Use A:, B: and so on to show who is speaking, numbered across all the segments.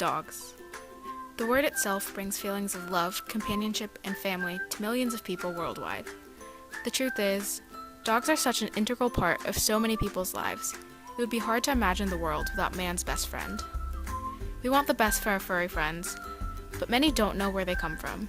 A: dogs. The word itself brings feelings of love, companionship, and family to millions of people worldwide. The truth is, dogs are such an integral part of so many people's lives. It would be hard to imagine the world without man's best friend. We want the best for our furry friends, but many don't know where they come from.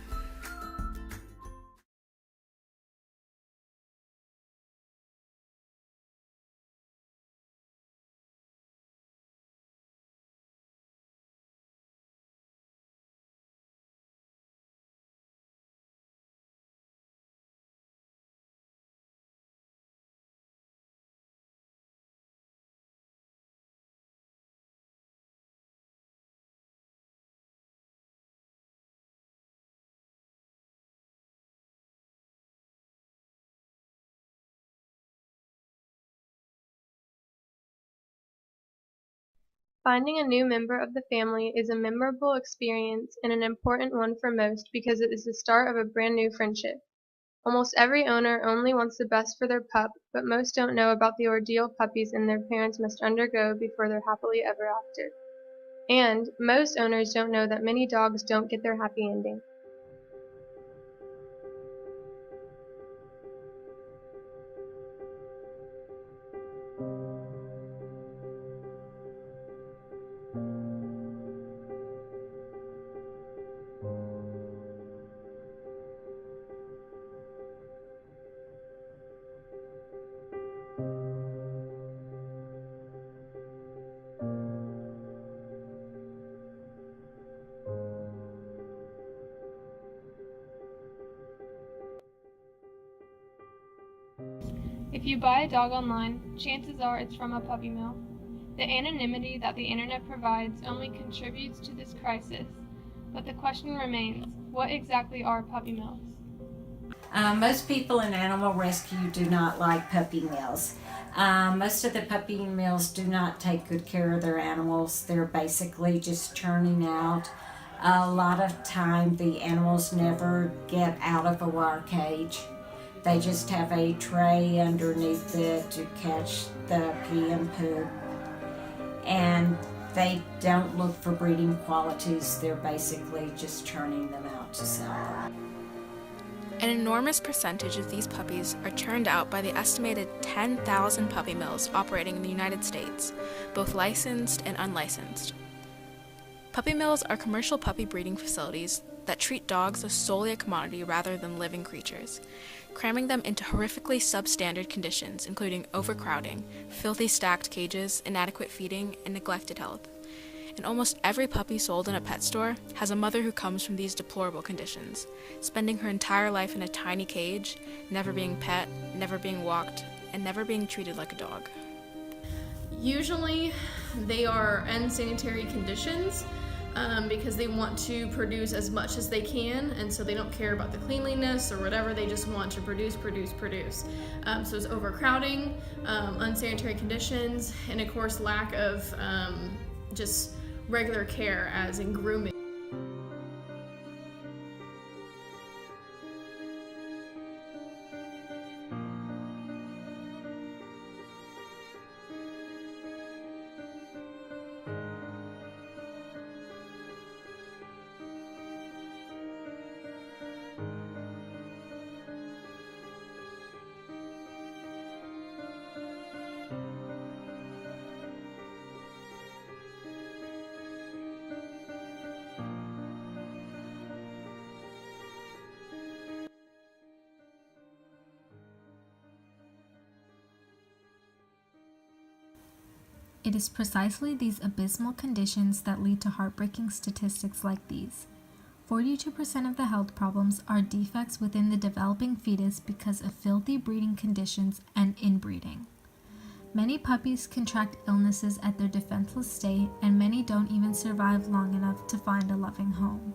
B: Finding a new member of the family is a memorable experience and an important one for most because it is the start of a brand new friendship. Almost every owner only wants the best for their pup, but most don't know about the ordeal puppies and their parents must undergo before they're happily ever after. And most owners don't know that many dogs don't get their happy ending. If you buy a dog online, chances are it's from a puppy mill. The anonymity that the internet provides only contributes to this crisis, but the question remains, what exactly are puppy mills?
C: Most people in animal rescue do not like puppy mills. Most of the puppy mills do not take good care of their animals. They're basically just churning out. A lot of time the animals never get out of a wire cage. They just have a tray underneath it to catch the pee and poop. And they don't look for breeding qualities. They're basically just churning them out to sell.
A: An enormous percentage of these puppies are churned out by the estimated 10,000 puppy mills operating in the United States, both licensed and unlicensed. Puppy mills are commercial puppy breeding facilities that treat dogs as solely a commodity rather than living creatures, cramming them into horrifically substandard conditions, including overcrowding, filthy stacked cages, inadequate feeding, and neglected health. And almost every puppy sold in a pet store has a mother who comes from these deplorable conditions, spending her entire life in a tiny cage, never being pet, never being walked, and never being treated like a dog.
D: Usually they are unsanitary conditions because they want to produce as much as they can, and so they don't care about the cleanliness or whatever. They just want to produce. So it's overcrowding, unsanitary conditions, and of course lack of just regular care as in grooming.
E: It is precisely these abysmal conditions that lead to heartbreaking statistics like these. 42% of the health problems are defects within the developing fetus because of filthy breeding conditions and inbreeding. Many puppies contract illnesses at their defenseless state, and many don't even survive long enough to find a loving home.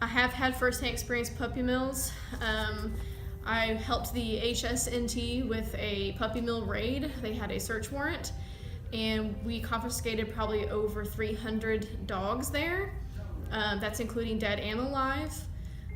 D: I have had first-hand experience with puppy mills. I helped the HSNT with a puppy mill raid. They had a search warrant, and we confiscated probably over 300 dogs there. That's including dead and alive.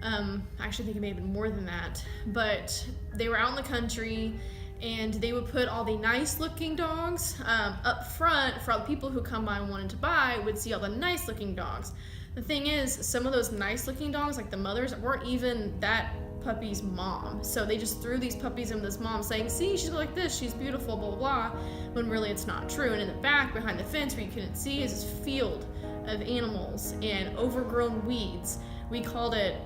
D: I actually think it may have been more than that, but they were out in the country, and they would put all the nice looking dogs up front for all the people who come by and wanted to buy would see all the nice looking dogs. The thing is, some of those nice looking dogs, like the mothers, weren't even that puppy's mom. So they just threw these puppies in this mom saying, see, she's like this, she's beautiful, blah, blah, blah, when really it's not true. And in the back, behind the fence where you couldn't see, is this field of animals and overgrown weeds. We call it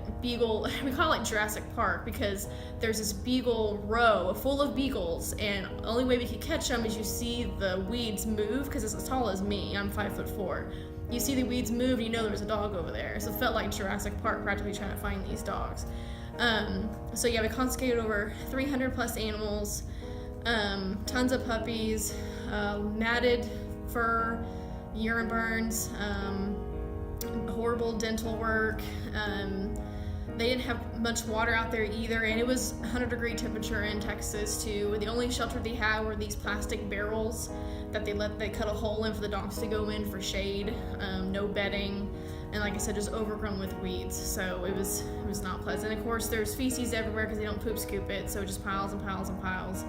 D: Jurassic Park because there's this beagle row full of beagles, and the only way we could catch them is you see the weeds move, because it's as tall as me, I'm 5'4". You see the weeds move and you know there was a dog over there. So it felt like Jurassic Park, practically trying to find these dogs. So yeah, we confiscated over 300 plus animals, tons of puppies, matted fur, urine burns, horrible dental work. They didn't have much water out there either, and it was 100-degree temperature in Texas too. The only shelter they had were these plastic barrels that they cut a hole in for the dogs to go in for shade. No bedding, and like I said, just overgrown with weeds. So it was not pleasant. Of course, there's feces everywhere because they don't poop scoop it, so just piles and piles and piles.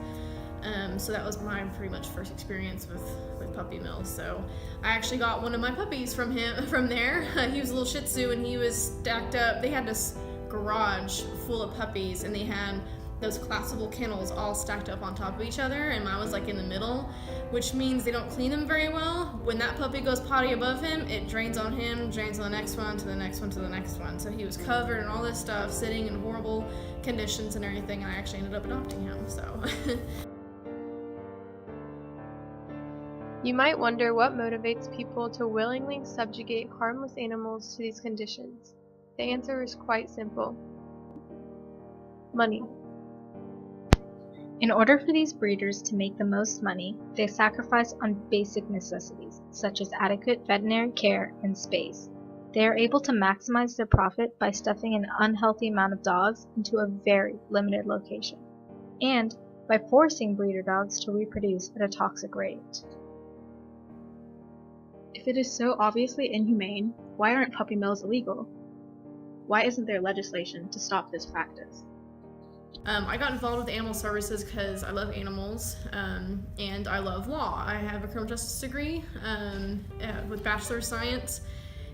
D: So that was my pretty much first experience with puppy mills. So I actually got one of my puppies from there. He was a little Shih Tzu, and he was stacked up. They had this garage full of puppies, and they had those collapsible kennels all stacked up on top of each other, and mine was like in the middle, which means they don't clean them very well. When that puppy goes potty above him, it drains on him, drains on the next one, to the next one, to the next one. So he was covered in all this stuff, sitting in horrible conditions and everything, and I actually ended up adopting him. So
B: You might wonder what motivates people to willingly subjugate harmless animals to these conditions. The answer is quite simple. Money.
F: In order for these breeders to make the most money, they sacrifice on basic necessities, such as adequate veterinary care and space. They are able to maximize their profit by stuffing an unhealthy amount of dogs into a very limited location, and by forcing breeder dogs to reproduce at a toxic rate.
G: If it is so obviously inhumane, why aren't puppy mills illegal? Why isn't there legislation to stop this practice?
D: I got involved with animal services because I love animals, and I love law. I have a criminal justice degree with bachelor of science,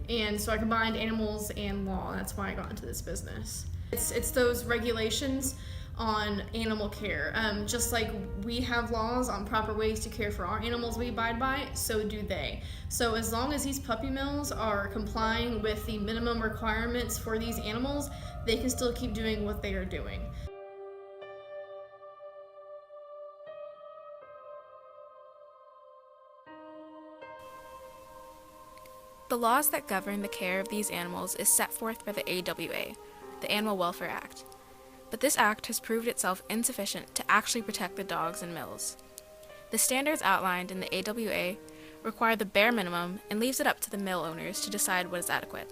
D: and so I combined animals and law, and that's why I got into this business. It's those regulations on animal care. Just like we have laws on proper ways to care for our animals we abide by, so do they. So as long as these puppy mills are complying with the minimum requirements for these animals, they can still keep doing what they are doing.
A: The laws that govern the care of these animals is set forth by the AWA, the Animal Welfare Act. But this act has proved itself insufficient to actually protect the dogs in mills. The standards outlined in the AWA require the bare minimum and leaves it up to the mill owners to decide what is adequate.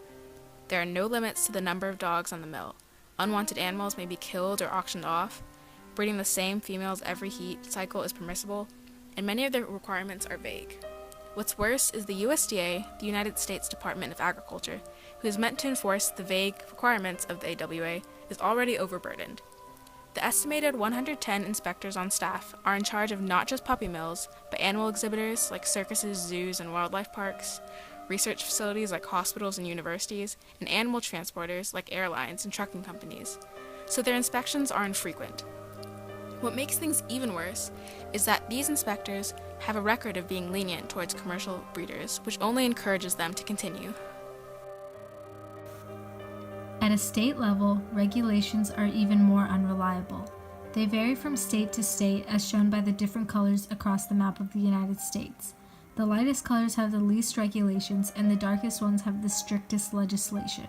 A: There are no limits to the number of dogs on the mill. Unwanted animals may be killed or auctioned off. Breeding the same females every heat cycle is permissible, and many of the requirements are vague. What's worse is the USDA, the United States Department of Agriculture, who is meant to enforce the vague requirements of the AWA, is already overburdened. The estimated 110 inspectors on staff are in charge of not just puppy mills, but animal exhibitors like circuses, zoos, and wildlife parks, research facilities like hospitals and universities, and animal transporters like airlines and trucking companies. So their inspections are infrequent. What makes things even worse is that these inspectors have a record of being lenient towards commercial breeders, which only encourages them to continue.
E: At a state level, regulations are even more unreliable. They vary from state to state as shown by the different colors across the map of the United States. The lightest colors have the least regulations and the darkest ones have the strictest legislation.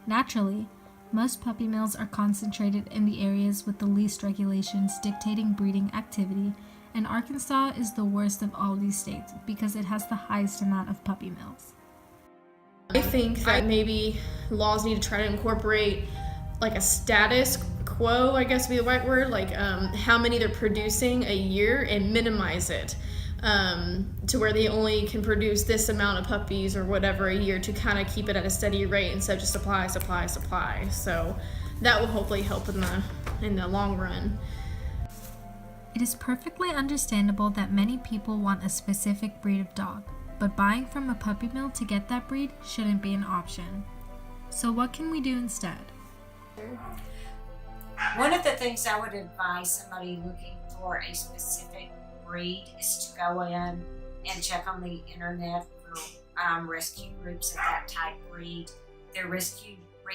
E: Naturally, most puppy mills are concentrated in the areas with the least regulations dictating breeding activity, and Arkansas is the worst of all these states because it has the highest amount of puppy mills.
D: I think that maybe laws need to try to incorporate like a status quo, I guess would be the right word, like how many they're producing a year and minimize it. to where they only can produce this amount of puppies or whatever a year to kind of keep it at a steady rate instead of just supply. So that will hopefully help in the long run.
E: It is perfectly understandable that many people want a specific breed of dog, but buying from a puppy mill to get that breed shouldn't be an option. So what can we do instead?
C: One of the things I would advise somebody looking for a specific breed is to go in and check on the internet for rescue groups of that type breed. There are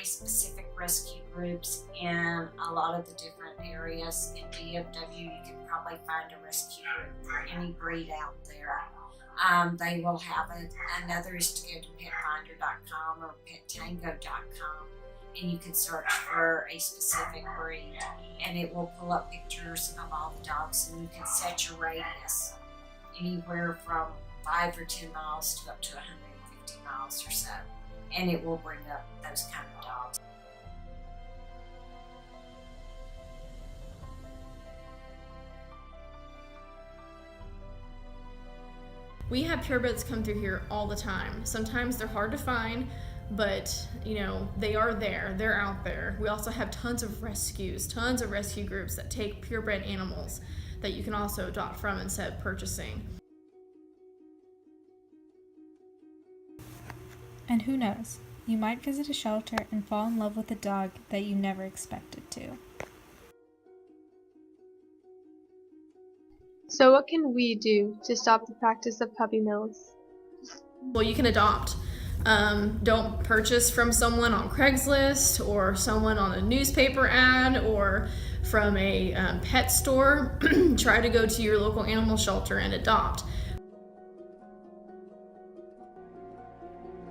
C: specific rescue groups in a lot of the different areas. In DFW, you can probably find a rescue group for any breed out there. They will have it. Another is to go to petfinder.com or pettango.com, and you can search for a specific breed, and it will pull up pictures of all the dogs, and you can set your radius anywhere from 5 or 10 miles to up to 150 miles or so, and it will bring up those kind of dogs.
D: We have purebreds come through here all the time. Sometimes they're hard to find, but they are there. They're out there. We also have tons of rescue groups that take purebred animals that you can also adopt from instead of purchasing.
E: And who knows, you might visit a shelter and fall in love with a dog that you never expected to.
B: So what can we do to stop the practice of puppy mills?
D: Well, you can adopt. Don't purchase from someone on Craigslist or someone on a newspaper ad or from a pet store. Try to go to your local animal shelter and adopt.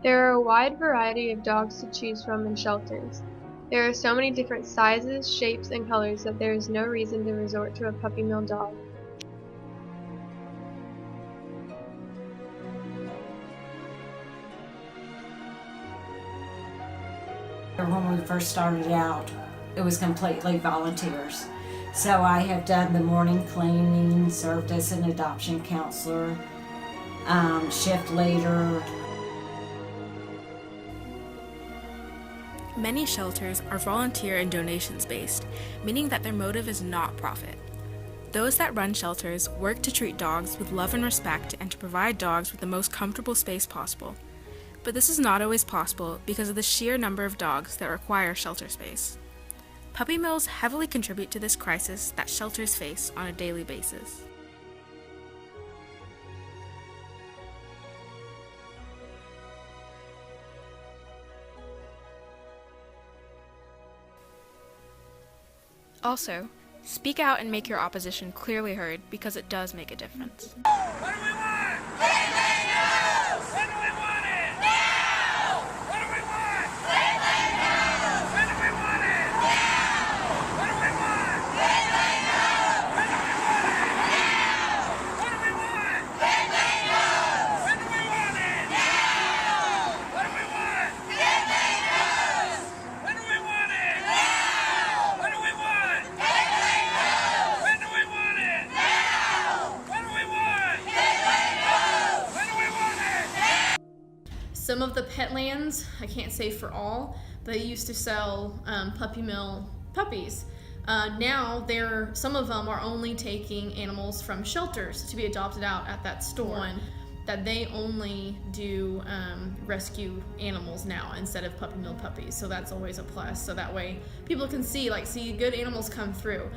B: There are a wide variety of dogs to choose from in shelters. There are so many different sizes, shapes, and colors that there is no reason to resort to a puppy mill dog.
C: When we first started out, it was completely volunteers. So I have done the morning cleaning, served as an adoption counselor, shift leader.
A: Many shelters are volunteer and donations based, meaning that their motive is not profit. Those that run shelters work to treat dogs with love and respect and to provide dogs with the most comfortable space possible. But this is not always possible because of the sheer number of dogs that require shelter space. Puppy mills heavily contribute to this crisis that shelters face on a daily basis. Also, speak out and make your opposition clearly heard because it does make a difference.
H: What do we want? Anything else? When do we want it? Now! What do we want? Anything else? When do we want it? Now! What do we want? Anything else? When do we want it? Now! What do we want? Anything else? When do we want it? Now! What do we want? Anything else? When do we want it? Now! What do we want? Anything else? When do we want it? Now! What do we want? Anything else? When do we want it?
D: Some of the Petlands, I can't say for all, they used to sell puppy mill puppies. Now some of them are only taking animals from shelters to be adopted out at that store. That they only do rescue animals now instead of puppy mill puppies, so that's always a plus. So that way people can see good animals come through.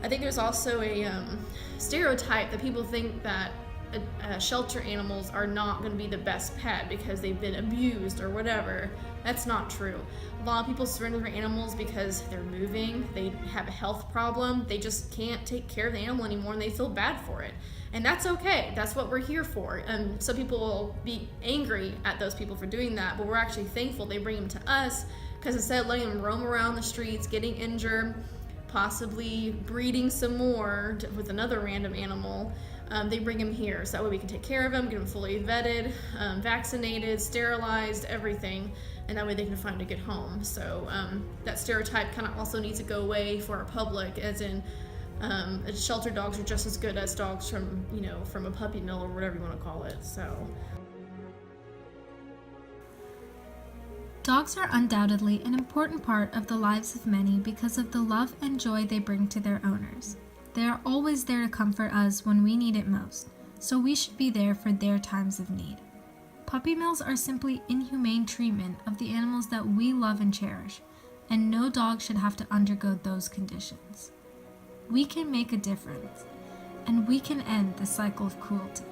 D: I think there's also a stereotype that people think that shelter animals are not going to be the best pet because they've been abused or whatever. That's not true. A lot of people surrender their animals because they're moving, they have a health problem, they just can't take care of the animal anymore and they feel bad for it. And that's okay, that's what we're here for. And some people will be angry at those people for doing that, but we're actually thankful they bring them to us because instead of letting them roam around the streets, getting injured, possibly breeding some more with another random animal, they bring them here so that way we can take care of them, get them fully vetted, vaccinated, sterilized, everything, and that way they can find a good home. So that stereotype kind of also needs to go away for our public, as in shelter dogs are just as good as dogs from, from a puppy mill or whatever you want to call it. So
E: dogs are undoubtedly an important part of the lives of many because of the love and joy they bring to their owners. They are always there to comfort us when we need it most, so we should be there for their times of need. Puppy mills are simply inhumane treatment of the animals that we love and cherish, and no dog should have to undergo those conditions. We can make a difference, and we can end the cycle of cruelty.